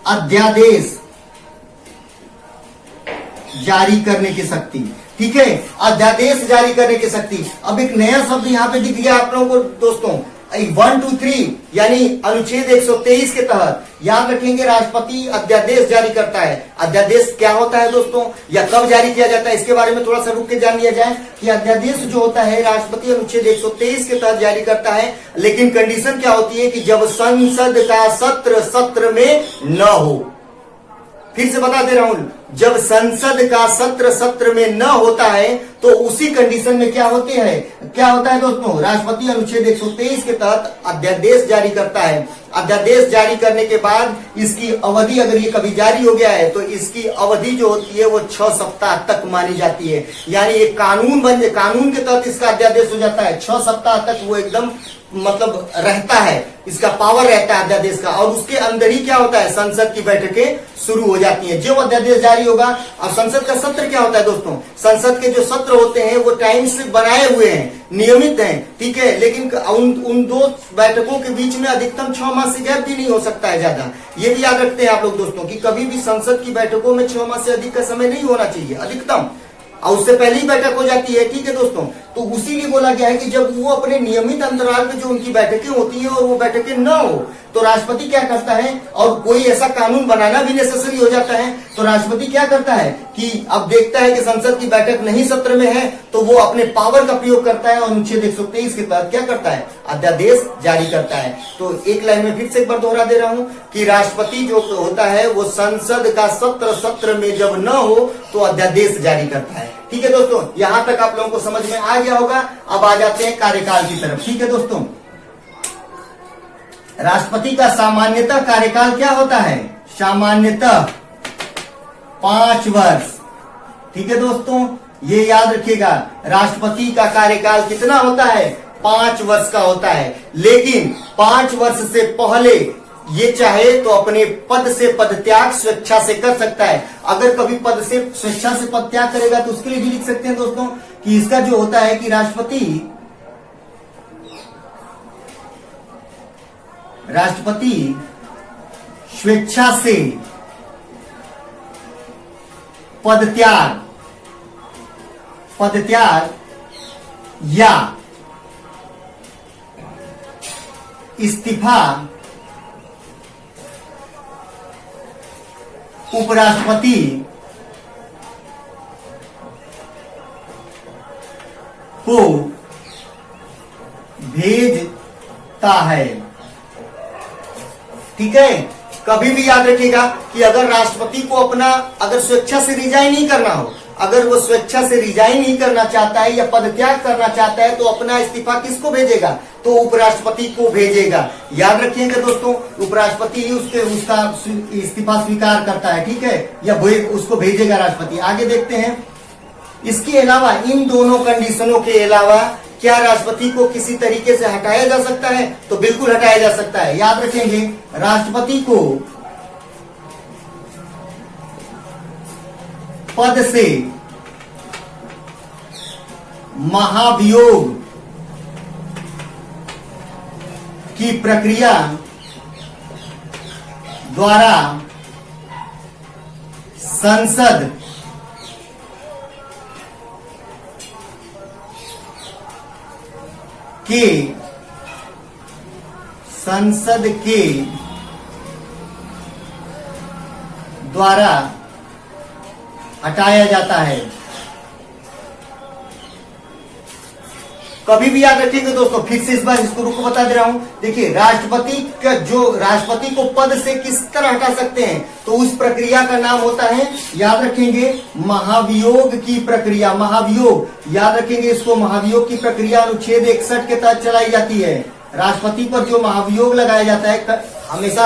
अध्यादेश जारी करने की शक्ति। ठीक है, अध्यादेश जारी करने की शक्ति। अब एक नया शब्द यहाँ पे दिख गया आप लोगों को दोस्तों, 1, 2, 3 यानी अनुच्छेद 123 के तहत याद रखेंगे राष्ट्रपति अध्यादेश जारी करता है। अध्यादेश क्या होता है दोस्तों, या कब जारी किया जाता है, इसके बारे में थोड़ा सा रुक के जान लिया जाए कि अध्यादेश जो होता है राष्ट्रपति अनुच्छेद 123 के तहत जारी करता है, लेकिन कंडीशन क्या होती है कि जब संसद का सत्र में न हो। फिर से बता दे रहा हूं, जब संसद का सत्र में न होता है तो उसी कंडीशन में क्या होते हैं क्या होता है दोस्तों, राष्ट्रपति अनुच्छेद 123 के तहत अध्यादेश जारी करता है। अध्यादेश जारी करने के बाद इसकी अवधि, अगर ये कभी जारी हो गया है तो इसकी अवधि जो होती है वो 6 सप्ताह तक मानी जाती है। यानी एक कानून के तहत इसका अध्यादेश हो जाता है। 6 सप्ताह तक वो एकदम मतलब रहता है, इसका पावर रहता है अध्यादेश का। और उसके अंदर ही क्या होता है, संसद की बैठकें शुरू हो जाती हैं। जो अध्यादेश जारी होगा, अब संसद का सत्र क्या होता है दोस्तों, संसद के जो सत्र होते हैं वो टाइम से बनाए हुए हैं, नियमित हैं, ठीक है। लेकिन उन दो बैठकों के बीच में अधिकतम 6 माह से गैप भी नहीं हो सकता है ज्यादा। ये भी याद रखते हैं आप लोग दोस्तों कि कभी भी संसद की बैठकों में 6 माह से अधिक का समय नहीं होना चाहिए अधिकतम, और उससे पहले ही बैठक हो जाती है, ठीक है दोस्तों। तो उसीलिए बोला गया है कि जब वो अपने नियमित अंतराल में जो उनकी बैठकें होती हैं और वो बैठकें न हो तो राष्ट्रपति क्या करता है, और कोई ऐसा कानून बनाना भी नेसेसरी हो जाता है तो राष्ट्रपति क्या करता है कि अब देखता है कि संसद की बैठक नहीं सत्र में है तो वो अपने पावर का प्रयोग करता है और अनुच्छेद 123 के तहत क्या करता है, अध्यादेश जारी करता है। तो एक लाइन में फिर से एक बार दोहरा दे रहा हूं कि राष्ट्रपति जो होता है वो संसद का सत्र में जब न हो तो अध्यादेश जारी करता है, ठीक है दोस्तों। यहां तक आप लोगों को समझ में आ गया होगा। अब आ जाते हैं कार्यकाल की तरफ, ठीक है दोस्तों। राष्ट्रपति का सामान्यतः कार्यकाल क्या होता है, सामान्यतः 5 वर्ष, ठीक है दोस्तों। ये याद रखिएगा, राष्ट्रपति का कार्यकाल कितना होता है, 5 वर्ष का होता है। लेकिन 5 वर्ष से पहले ये चाहे तो अपने पद से पदत्याग स्वेच्छा से कर सकता है। अगर कभी पद से स्वेच्छा से पद त्याग करेगा तो उसके लिए भी लिख सकते हैं दोस्तों कि इसका जो होता है कि राष्ट्रपति स्वेच्छा से पदत्याग या इस्तीफा उपराष्ट्रपति को भेजता है, ठीक है। कभी भी याद रखिएगा कि अगर राष्ट्रपति को अपना अगर स्वेच्छा से रिजाइन नहीं करना हो, अगर वो स्वेच्छा से रिजाइन नहीं करना चाहता है या पदत्याग करना चाहता है तो अपना इस्तीफा किसको भेजेगा, तो उपराष्ट्रपति को भेजेगा। याद रखिएगा दोस्तों, उपराष्ट्रपति ही उसका इस्तीफा स्वीकार करता है, ठीक है, या उसको भेजेगा राष्ट्रपति। आगे देखते हैं, इसके अलावा इन दोनों कंडीशनों के अलावा क्या राष्ट्रपति को किसी तरीके से हटाया जा सकता है, तो बिल्कुल हटाया जा सकता है। याद रखेंगे, राष्ट्रपति को पद से महाभियोग की प्रक्रिया द्वारा संसद के द्वारा हटाया जाता है। कभी भी याद रखिएगा दोस्तों, फिर से इस बार इसको रुको बता दे रहा हूं। देखिए, राष्ट्रपति को पद से किस तरह हटा सकते हैं, तो उस प्रक्रिया का नाम होता है, याद रखेंगे, महाभियोग की प्रक्रिया। महाभियोग याद रखेंगे, इसको महाभियोग की प्रक्रिया अनुच्छेद 61 के तहत चलाई जाती है। राष्ट्रपति पर जो महाभियोग लगाया जाता है, हमेशा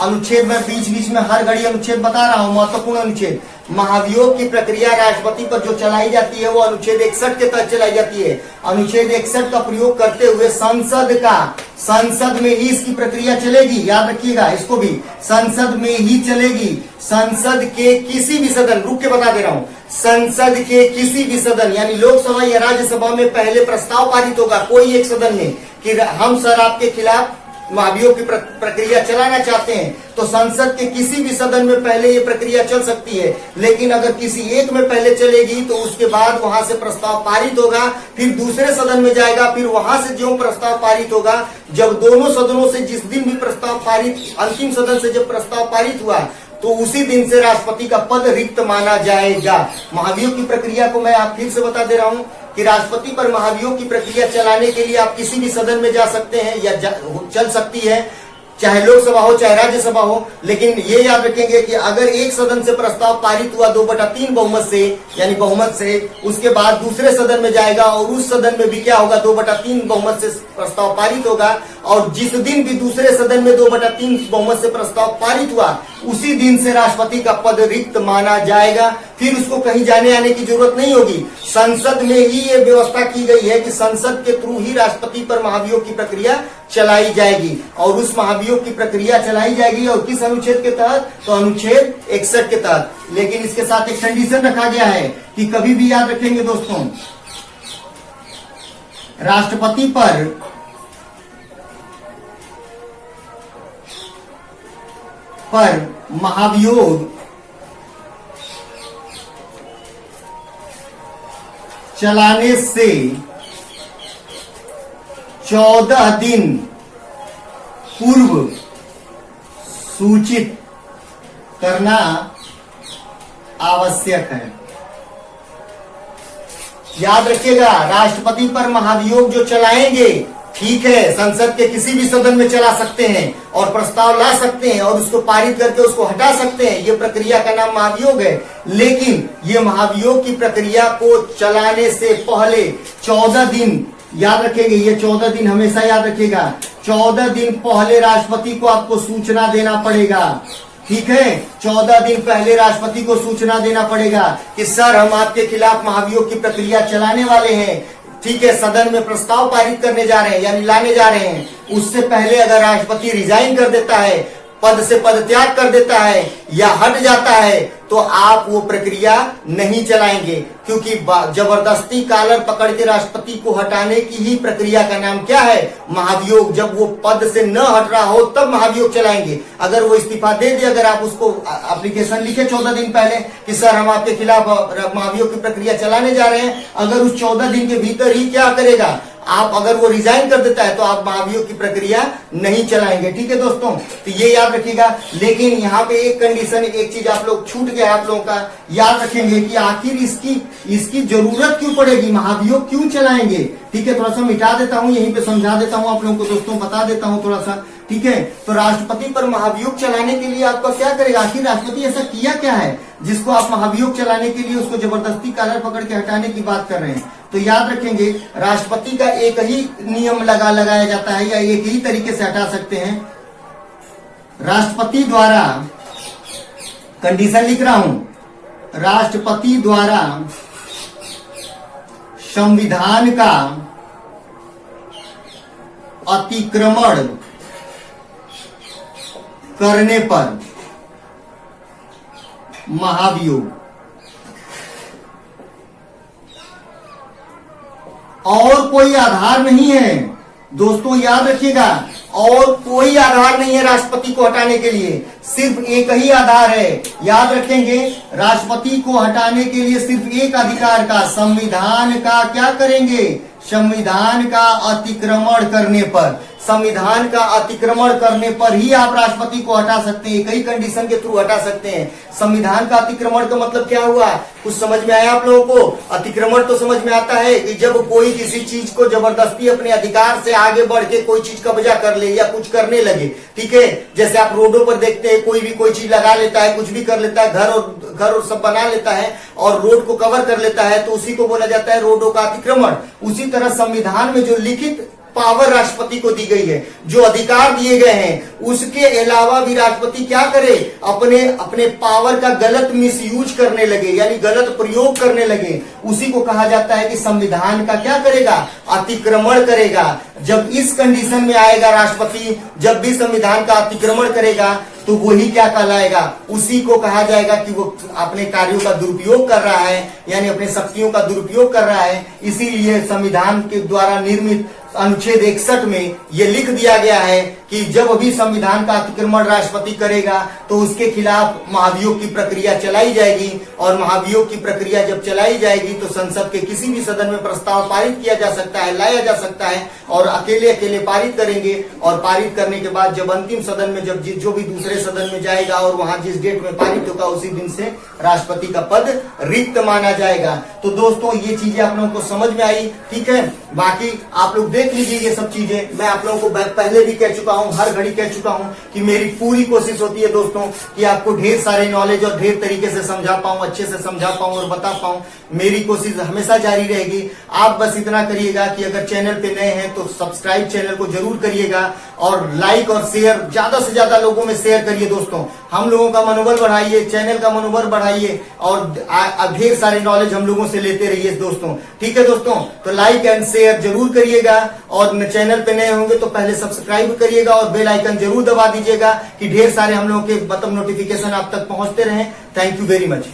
अनुच्छेद में बीच में हर घड़ी अनुच्छेद बता रहा हूं, महत्वपूर्ण अनुच्छेद। महाभियोग की प्रक्रिया राष्ट्रपति पर जो चलाई जाती है वो अनुच्छेद 61 के तहत चलाई जाती है। अनुच्छेद 61 का प्रयोग करते हुए संसद में ही इसकी प्रक्रिया चलेगी। याद रखिएगा, इसको भी संसद में ही चलेगी। संसद के किसी भी सदन, रुक के बता दे रहा हूं, संसद के किसी भी सदन यानी लोकसभा या राज्यसभा में पहले प्रस्ताव पारित होगा कोई एक सदन में कि हम सर आपके खिलाफ महाभियोग की प्रक्रिया चलाना चाहते हैं, तो संसद के किसी भी सदन में पहले ये प्रक्रिया चल सकती है। लेकिन अगर किसी एक में पहले चलेगी तो उसके बाद वहां से प्रस्ताव पारित होगा, फिर दूसरे सदन में जाएगा, फिर वहां से जो प्रस्ताव पारित होगा, जब दोनों सदनों से जिस दिन भी प्रस्ताव पारित, अंतिम सदन से जब प्रस्ताव पारित हुआ तो उसी दिन से राष्ट्रपति का पद रिक्त माना जाएगा। महाभियोग की प्रक्रिया को मैं आप फिर से बता दे रहा हूं कि राष्ट्रपति पर महाभियोग की प्रक्रिया चलाने के लिए आप किसी भी सदन में जा सकते हैं या चल सकती है। चाहे लोकसभा हो चाहे राज्यसभा हो। लेकिन ये याद रखेंगे कि अगर एक सदन से प्रस्ताव पारित हुआ 2/3 बहुमत से, यानी बहुमत से, उसके बाद दूसरे सदन में जाएगा और उस सदन में भी क्या होगा, 2/3 बहुमत से प्रस्ताव पारित होगा। और जिस दिन भी दूसरे सदन में 2/3 बहुमत से प्रस्ताव पारित हुआ, उसी दिन से राष्ट्रपति का पद रिक्त माना जाएगा। फिर उसको कहीं जाने आने की जरूरत नहीं होगी। संसद में ही ये व्यवस्था की गई है कि संसद के थ्रू ही राष्ट्रपति पर महाभियोग की प्रक्रिया चलाई जाएगी। और उस महाभियोग की प्रक्रिया चलाई जाएगी और किस अनुच्छेद के तहत, तो अनुच्छेद 61 के तहत। लेकिन इसके साथ एक कंडीशन रखा गया है कि कभी भी याद रखेंगे दोस्तों, राष्ट्रपति पर महाभियोग चलाने से 14 दिन पूर्व सूचित करना आवश्यक है। याद रखिएगा, राष्ट्रपति पर महाभियोग जो चलाएंगे, ठीक है, संसद के किसी भी सदन में चला सकते हैं और प्रस्ताव ला सकते हैं और उसको पारित करके उसको हटा सकते हैं। ये प्रक्रिया का नाम महाभियोग है। लेकिन ये महाभियोग की प्रक्रिया को चलाने से पहले 14 दिन, याद रखेंगे, ये 14 दिन हमेशा याद रखिएगा, 14 दिन पहले राष्ट्रपति को आपको सूचना देना पड़ेगा। ठीक है, 14 दिन पहले राष्ट्रपति को सूचना देना पड़ेगा कि सर, हम आपके खिलाफ महाभियोग की प्रक्रिया चलाने वाले हैं। ठीक है, सदन में प्रस्ताव पारित करने जा रहे हैं, यानी लाने जा रहे हैं। उससे पहले अगर राष्ट्रपति रिजाइन कर देता है, पद से पद त्याग कर देता है या हट जाता है, तो आप वो प्रक्रिया नहीं चलाएंगे। क्योंकि जबरदस्ती कॉलर पकड़ के राष्ट्रपति को हटाने की ही प्रक्रिया का नाम क्या है, महाभियोग। जब वो पद से न हट रहा हो तब महाभियोग चलाएंगे। अगर वो इस्तीफा दे दिया, अगर आप उसको एप्लीकेशन लिखे 14 दिन पहले कि सर, हम आपके खिलाफ महाभियोग की प्रक्रिया चलाने जा रहे हैं, अगर उस 14 दिन के भीतर ही क्या करेगा आप, अगर वो रिजाइन कर देता है तो आप महाभियोग की प्रक्रिया नहीं चलाएंगे। ठीक है दोस्तों, तो ये याद रखिएगा। लेकिन यहाँ पे एक कंडीशन, एक चीज आप लोग छूट गया आप लोगों का, याद रखेंगे कि आखिर इसकी जरूरत क्यों पड़ेगी, महाभियोग क्यों चलाएंगे। ठीक है, थोड़ा सा मिटा देता हूँ, यहीं पे समझा देता हूँ आप लोगों को दोस्तों, बता देता हूँ थोड़ा सा। ठीक है, तो राष्ट्रपति पर महाभियोग चलाने के लिए आपका क्या करेगा, आखिर राष्ट्रपति ऐसा किया क्या है जिसको आप महाभियोग चलाने के लिए उसको जबरदस्ती कॉलर पकड़ के हटाने की बात कर रहे हैं। तो याद रखेंगे, राष्ट्रपति का एक ही नियम लगाया जाता है या एक ही तरीके से हटा सकते हैं। राष्ट्रपति द्वारा, कंडीशन लिख रहा हूं, राष्ट्रपति द्वारा संविधान का अतिक्रमण करने पर महाभियोग, और कोई आधार नहीं है दोस्तों, याद रखिएगा, और कोई आधार नहीं है राष्ट्रपति को हटाने के लिए, सिर्फ एक ही आधार है। याद रखेंगे, राष्ट्रपति को हटाने के लिए सिर्फ एक अधिकार का, संविधान का क्या करेंगे, संविधान का अतिक्रमण करने पर, संविधान का अतिक्रमण करने पर ही आप राष्ट्रपति को हटा सकते हैं। कई कंडीशन के थ्रू हटा सकते हैं। संविधान का अतिक्रमण का मतलब क्या हुआ, कुछ समझ में आया आप लोगों को। अतिक्रमण तो समझ में आता है कि जब कोई किसी चीज को जबरदस्ती अपने अधिकार से आगे बढ़ के कोई चीज कब्जा कर ले या कुछ करने लगे। ठीक है, जैसे आप रोडों पर देखते हैं, कोई भी कोई चीज लगा लेता है, कुछ भी कर लेता है, घर और सब बना लेता है और रोड को कवर कर लेता है, तो उसी को बोला जाता है रोडों का अतिक्रमण। उसी तरह संविधान में जो लिखित पावर राष्ट्रपति को दी गई है, जो अधिकार दिए गए हैं, उसके अलावा भी राष्ट्रपति क्या करे, अपने पावर का गलत मिसयूज करने लगे, यानी गलत प्रयोग करने लगे, उसी को कहा जाता है कि संविधान का क्या करेगा, अतिक्रमण करेगा। जब इस कंडीशन में आएगा राष्ट्रपति, जब भी संविधान का अतिक्रमण करेगा, तो वही क्या कहलाएगा, उसी को कहा जाएगा कि वो अपने कार्यों का दुरुपयोग कर रहा है, यानी अपने शक्तियों का दुरुपयोग कर रहा है। इसीलिए संविधान के द्वारा निर्मित अनुच्छेद 61 में ये लिख दिया गया है कि जब भी संविधान का अतिक्रमण राष्ट्रपति करेगा तो उसके खिलाफ महाभियोग की प्रक्रिया चलाई जाएगी। और महाभियोग की प्रक्रिया जब चलाई जाएगी तो संसद के किसी भी सदन में प्रस्ताव पारित किया जा सकता है, लाया जा सकता है, और अकेले अकेले पारित करेंगे। और पारित करने के बाद जब अंतिम सदन में जब जो भी दूसरे सदन में जाएगा और वहां जिस डेट में पारित होगा, उसी दिन से राष्ट्रपति का पद रिक्त माना जाएगा। तो दोस्तों, ये चीजें आप लोगों को समझ में आई। ठीक है, बाकी आप लोग देख लीजिए ये सब चीजें। मैं आप लोगों को पहले भी कह चुका हूं, हर घड़ी कह चुका हूं कि मेरी पूरी कोशिश होती है दोस्तों कि आपको ढेर सारे नॉलेज और ढेर तरीके से समझा पाऊं, अच्छे से समझा पाऊं और बता पाऊं। मेरी कोशिश हमेशा जारी रहेगी। आप बस इतना करिएगा कि अगर चैनल पे नए हैं तो सब्सक्राइब चैनल को जरूर करिएगा और लाइक और शेयर ज्यादा से ज्यादा लोगों में शेयर करिए दोस्तों। हम लोगों का मनोबल बढ़ाइए, चैनल का मनोबल बढ़ाइए और ढेर सारे नॉलेज हम लोगों से लेते रहिए दोस्तों। ठीक है दोस्तों, तो लाइक एंड शेयर जरूर करिएगा और चैनल पे नए होंगे तो पहले सब्सक्राइब करिएगा और बेल आइकन जरूर दबा दीजिएगा कि ढेर सारे हम लोगों के नोटिफिकेशन आप तक पहुंचते रहें। Thank you very much.